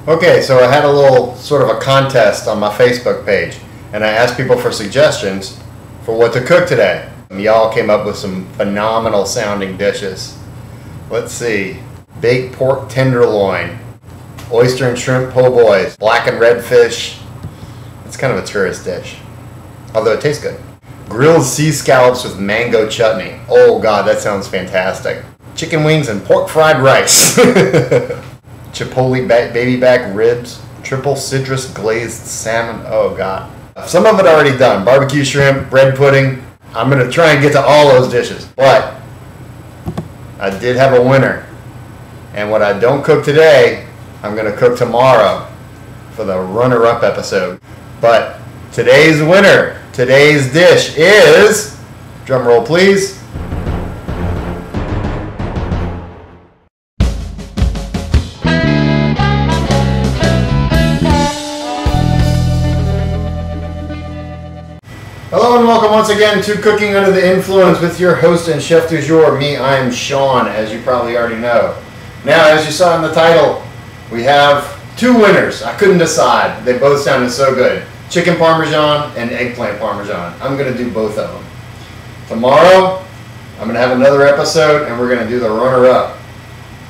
Okay, so I had a little sort of a contest on my Facebook page, and I asked people for suggestions for what to cook today. Y'all came up with some phenomenal sounding dishes. Let's see. Baked pork tenderloin, oyster and shrimp po' boys, black and red fish. It's kind of a tourist dish, although it tastes good. Grilled sea scallops with mango chutney. Oh God, that sounds fantastic. Chicken wings and pork fried rice. Chipotle baby back ribs, triple citrus glazed salmon. Oh God. Some of it already done. Barbecue shrimp, bread pudding. I'm going to try and get to all those dishes. But I did have a winner. And what I don't cook today, I'm going to cook tomorrow for the runner-up episode. But today's winner, today's dish is, drum roll please, hello and welcome once again to Cooking Under the Influence with your host and chef du jour, me. I'm Sean, as you probably already know. Now, as you saw in the title, we have two winners. I couldn't decide. They both sounded so good. Chicken Parmesan and eggplant Parmesan. I'm going to do both of them. Tomorrow, I'm going to have another episode and we're going to do the runner-up.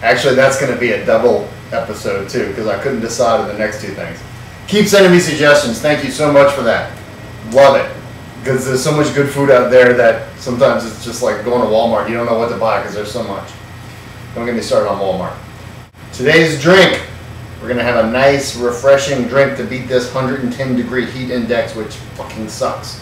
Actually, that's going to be a double episode too, because I couldn't decide on the next two things. Keep sending me suggestions. Thank you so much for that. Love it. Because there's so much good food out there that sometimes it's just like going to Walmart. You don't know what to buy because there's so much. Don't get me started on Walmart. Today's drink, we're going to have a nice, refreshing drink to beat this 110-degree heat index, which fucking sucks.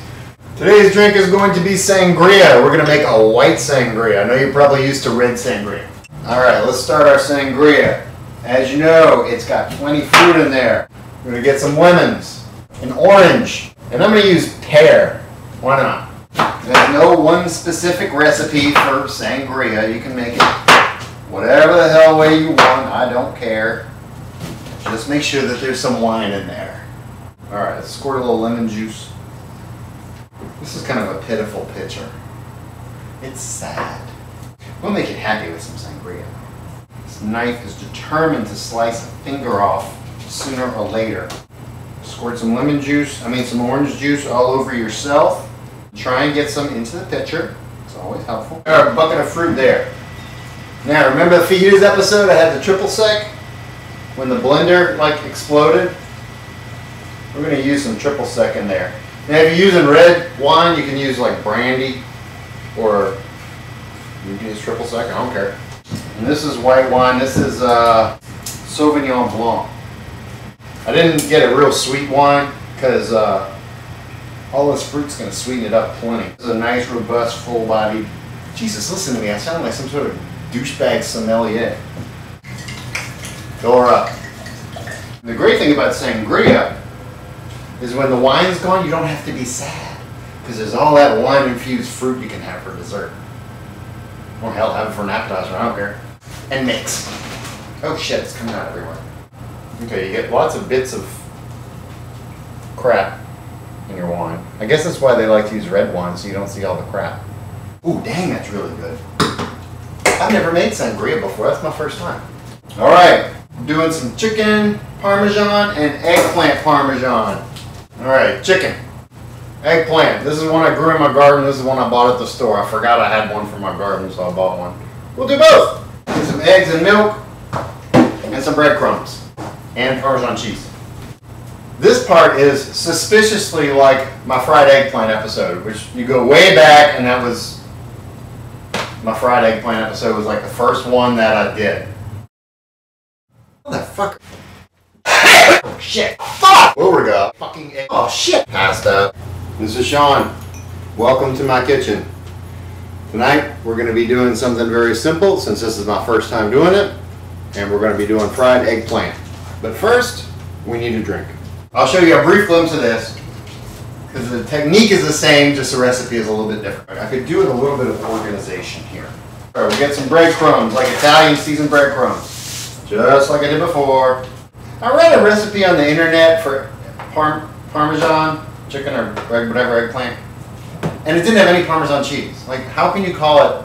Today's drink is going to be sangria. We're going to make a white sangria. I know you're probably used to red sangria. Alright, let's start our sangria. As you know, it's got plenty of fruit in there. We're going to get some lemons, an orange, and I'm going to use pear. Why not? There's no one specific recipe for sangria. You can make it whatever the hell way you want. I don't care. Just make sure that there's some wine in there. Alright, let's squirt a little lemon juice. This is kind of a pitiful picture. It's sad. We'll make it happy with some sangria. This knife is determined to slice a finger off sooner or later. Squirt some some orange juice all over yourself. Try and get some into the pitcher. It's always helpful. All right, a bucket of fruit there. Now, remember the fajitas episode? I had the triple sec when the blender exploded. We're going to use some triple sec in there. Now, if you're using red wine, you can use like brandy, or you can use triple sec. I don't care. And this is white wine. This is Sauvignon Blanc. I didn't get a real sweet wine because all this fruit's going to sweeten it up plenty. This is a nice, robust, full-bodied. Jesus, listen to me. I sound like some sort of douchebag sommelier. Fill her up. The great thing about sangria is when the wine's gone, you don't have to be sad because there's all that wine-infused fruit you can have for dessert. Or hell, have it for an appetizer. I don't care. And mix. Oh shit, it's coming out everywhere. Okay, you get lots of bits of crap in your wine. I guess that's why they like to use red wine, so you don't see all the crap. Ooh, dang, that's really good. I've never made sangria before. That's my first time. All right, I'm doing some chicken Parmesan and eggplant Parmesan. All right, chicken. Eggplant. This is one I grew in my garden. This is one I bought at the store. I forgot I had one from my garden, so I bought one. We'll do both. Do some eggs and milk and some breadcrumbs. And Parmesan cheese. This part is suspiciously like my fried eggplant episode, which you go way back, and that was my fried eggplant episode was like the first one that I did. Motherfucker. Oh shit. Fuck! Where we go? Fucking egg. Oh shit. Passed out. This is Sean. Welcome to my kitchen. Tonight we're going to be doing something very simple since this is my first time doing it, and we're going to be doing fried eggplant. But first, we need a drink. I'll show you a brief glimpse of this, because the technique is the same, just the recipe is a little bit different. I could do with a little bit of organization here. All right, we'll get some breadcrumbs, like Italian seasoned breadcrumbs, just like I did before. I read a recipe on the internet for Parmesan, chicken or whatever, eggplant, and it didn't have any Parmesan cheese. Like, how can you call it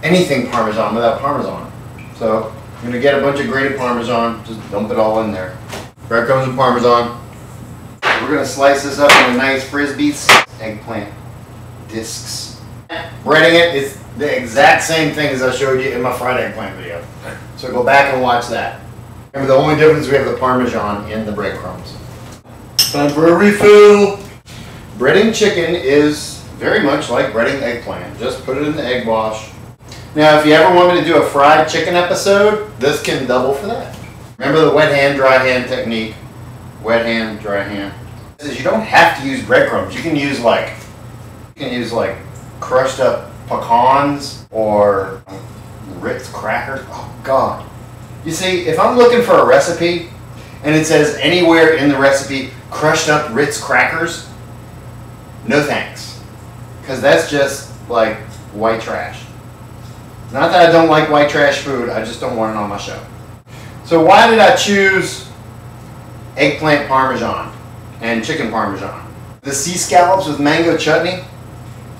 anything Parmesan without Parmesan? So I'm gonna get a bunch of grated Parmesan, just dump it all in there. Breadcrumbs and Parmesan. We're gonna slice this up into nice frisbees. Eggplant discs. Breading it is the exact same thing as I showed you in my fried eggplant video. So go back and watch that. Remember, the only difference, we have the Parmesan in the breadcrumbs. Time for a refill. Breading chicken is very much like breading eggplant. Just put it in the egg wash. Now, if you ever want me to do a fried chicken episode, this can double for that. Remember the wet hand, dry hand technique. Wet hand, dry hand. You don't have to use breadcrumbs. You can use like crushed up pecans or Ritz crackers. Oh God. You see, if I'm looking for a recipe and it says anywhere in the recipe crushed up Ritz crackers, no thanks. Because that's just like white trash. Not that I don't like white trash food, I just don't want it on my show. So why did I choose eggplant Parmesan and chicken Parmesan? The sea scallops with mango chutney?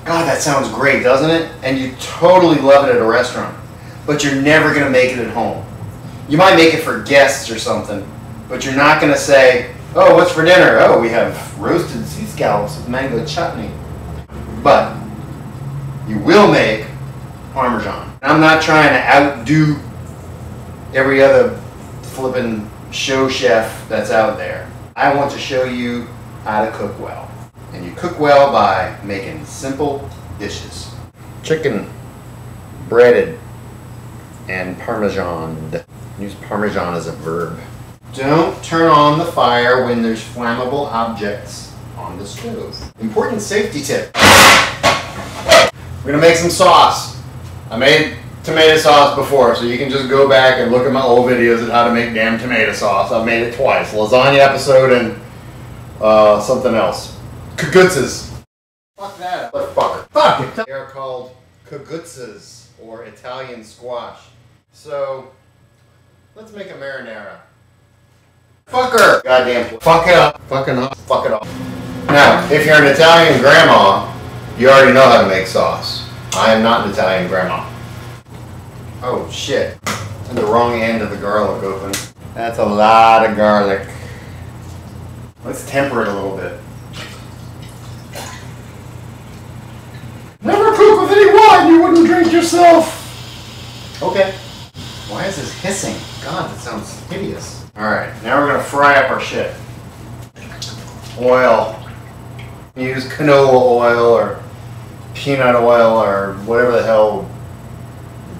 God, that sounds great, doesn't it? And you totally love it at a restaurant. But you're never going to make it at home. You might make it for guests or something, but you're not going to say, oh, what's for dinner? Oh, we have roasted sea scallops with mango chutney. But you will make Parmesan. I'm not trying to outdo every other flippin' show chef that's out there. I want to show you how to cook well. And you cook well by making simple dishes. Chicken breaded and Parmesan. Use Parmesan as a verb. Don't turn on the fire when there's flammable objects on the stove. Important safety tip. We're gonna make some sauce. I made tomato sauce before, so you can just go back and look at my old videos of how to make damn tomato sauce. I've made it twice. Lasagna episode and something else. Kagutzas. Fuck that. Fuck. Fuck it. They are called kagutzas, or Italian squash. So, let's make a marinara. Fucker! Goddamn. Fuck it up. Fucking up. Fuck it up. Now, if you're an Italian grandma, you already know how to make sauce. I am not an Italian grandma. Oh shit. And the wrong end of the garlic open. That's a lot of garlic. Let's temper it a little bit. Never cook with any wine you wouldn't drink yourself. Okay. Why is this hissing? God, that sounds hideous. Alright, now we're gonna fry up our shit. Oil. Use canola oil or peanut oil or whatever the hell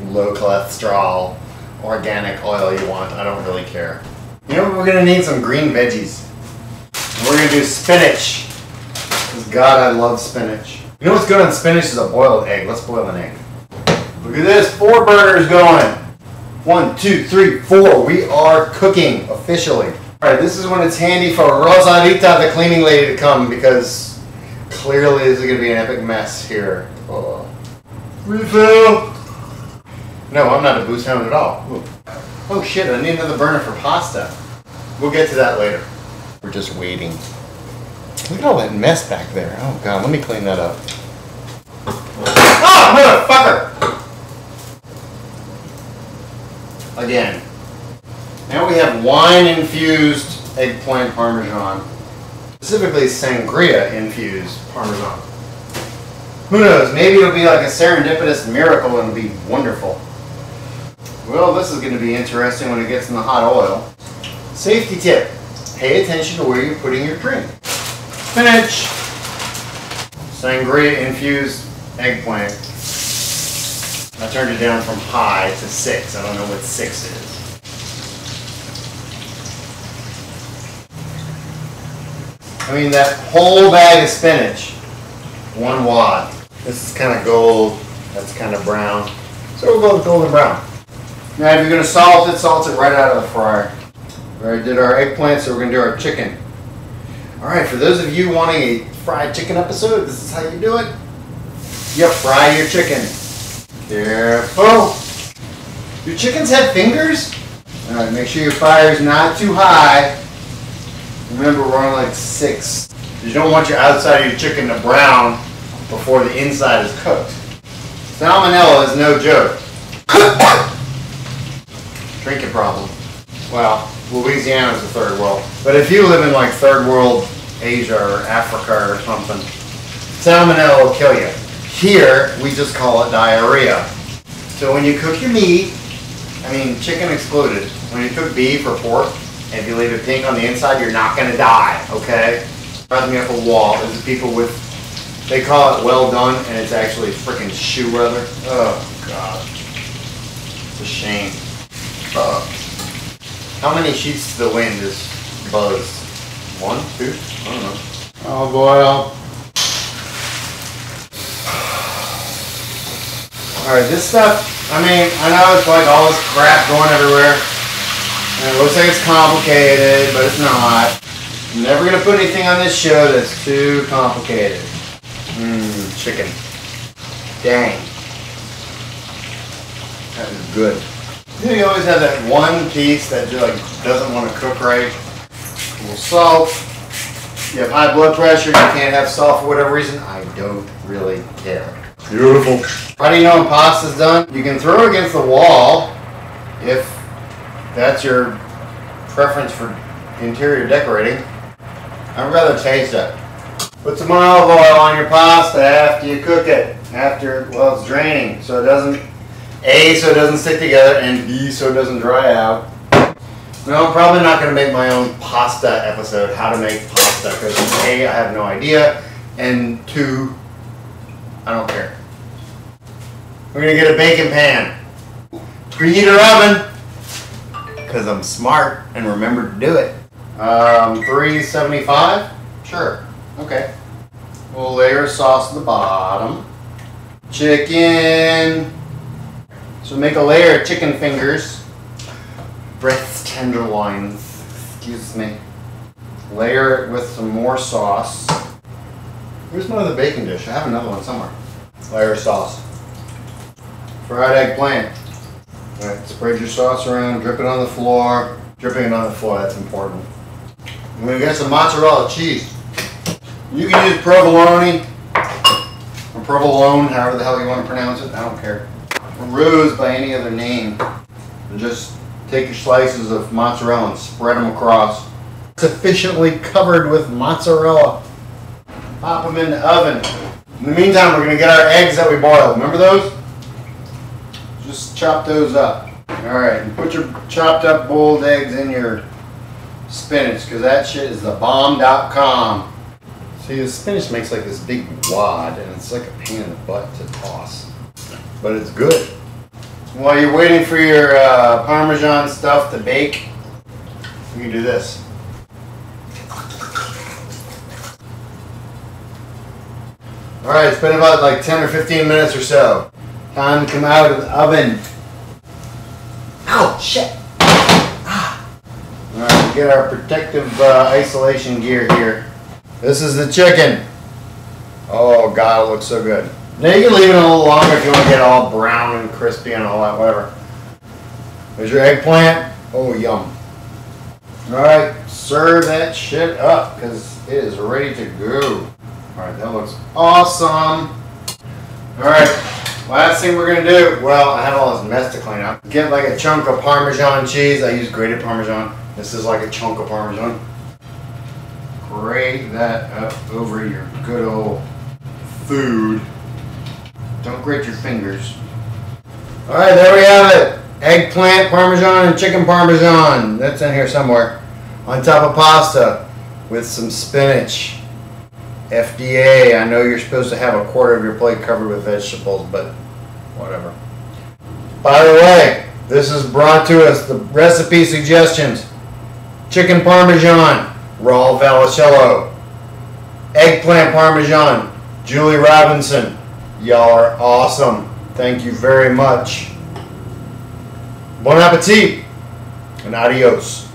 low cholesterol organic oil you want. I don't really care. You know what, we're gonna need some green veggies. We're gonna do spinach. Because God, I love spinach. You know what's good on spinach is a boiled egg. Let's boil an egg. Look at this, 4 burners going. 1, 2, 3, 4. We are cooking officially. Alright, this is when it's handy for Rosarita, the cleaning lady, to come, because clearly this is going to be an epic mess here. Refill! No, I'm not a boost hound at all. Ooh. Oh shit, I need another burner for pasta. We'll get to that later. We're just waiting. Look at all that mess back there. Oh god, let me clean that up. Oh, motherfucker! Again. Now we have wine-infused eggplant Parmesan. Specifically sangria-infused Parmesan. Who knows, maybe it'll be like a serendipitous miracle and it'll be wonderful. Well, this is going to be interesting when it gets in the hot oil. Safety tip. Pay attention to where you're putting your drink. Spinach. Sangria-infused eggplant. I turned it down from high to 6. I don't know what 6 is. I mean, that whole bag of spinach, 1 wad. This is kind of gold, that's kind of brown. So we'll go with golden brown. Now if you're going to salt it right out of the fryer. We already did our eggplant, so we're going to do our chicken. Alright, for those of you wanting a fried chicken episode, this is how you do it. You fry your chicken. Careful. Do chickens have fingers? Alright, make sure your fire's not too high. Remember, we're on like 6. You don't want your outside of your chicken to brown before the inside is cooked. Salmonella is no joke. drinking problem. Well, Louisiana's a third world. But if you live in like third world Asia or Africa or something, salmonella will kill you. Here, we just call it diarrhea. So when you cook your meat, I mean chicken excluded, when you cook beef or pork, and if you leave it pink on the inside, you're not gonna die, okay? Drives me up a wall is the people with, they call it well done, and it's actually freaking shoe leather. Oh God, it's a shame. How many sheets to the wind is buzzed? 1, 2? I don't know. Olive oil. Alright, this stuff, I mean, I know it's like all this crap going everywhere. And it looks like it's complicated, but it's not. I'm never going to put anything on this show that's too complicated. Chicken. Dang. That is good. You know, you always have that one piece that just like doesn't want to cook right. A little salt. You have high blood pressure, you can't have salt for whatever reason. I don't really care. Beautiful. How do you know when pasta's done? You can throw it against the wall if that's your preference for interior decorating. I'd rather taste it. Put some olive oil on your pasta after you cook it. After, well, it's draining, so it doesn't, A, so it doesn't stick together, and B, so it doesn't dry out. No, I'm probably not going to make my own pasta episode, how to make pasta, because A, I have no idea, and 2, I don't care. We're going to get a baking pan. Preheat your oven, because I'm smart and remember to do it. 375? Sure. Okay. We'll layer sauce at the bottom. Chicken. So make a layer of chicken fingers. Breast tenderloins. Excuse me. Layer it with some more sauce. Where's my other baking dish? I have another one somewhere. Layer sauce. Fried eggplant. Alright, spread your sauce around, drip it on the floor. Dripping it on the floor, that's important. I'm going to get some mozzarella cheese. You can use provolone, or provolone, however the hell you want to pronounce it, I don't care. Or rose by any other name. And just take your slices of mozzarella and spread them across. Sufficiently covered with mozzarella. Pop them in the oven. In the meantime, we're going to get our eggs that we boiled. Remember those? Just chop those up. Alright, and put your chopped up boiled eggs in your spinach, because that shit is the bomb.com. See, the spinach makes like this big wad, and it's like a pain in the butt to toss. But it's good. While you're waiting for your Parmesan stuff to bake, you can do this. Alright, it's been about like 10 or 15 minutes or so. Time to come out of the oven. Ow, shit! Ah. Alright, get our protective isolation gear here. This is the chicken. Oh God, it looks so good. Now you can leave it a little longer if you want to get it all brown and crispy and all that, whatever. There's your eggplant. Oh, yum. Alright, serve that shit up because it is ready to go. Alright, that looks awesome. Alright, last thing we're going to do, well, I have all this mess to clean up. Get like a chunk of Parmesan cheese. I use grated Parmesan. This is like a chunk of Parmesan. Grate that up over your good old food. Don't grate your fingers. Alright, there we have it. Eggplant Parmesan and chicken Parmesan. That's in here somewhere. On top of pasta with some spinach. FDA, I know you're supposed to have a quarter of your plate covered with vegetables, but whatever. By the way, this is brought to us, the recipe suggestions. Chicken Parmesan, raw Vallicello. Eggplant Parmesan, Julie Robinson. Y'all are awesome. Thank you very much. Bon appetit and adios.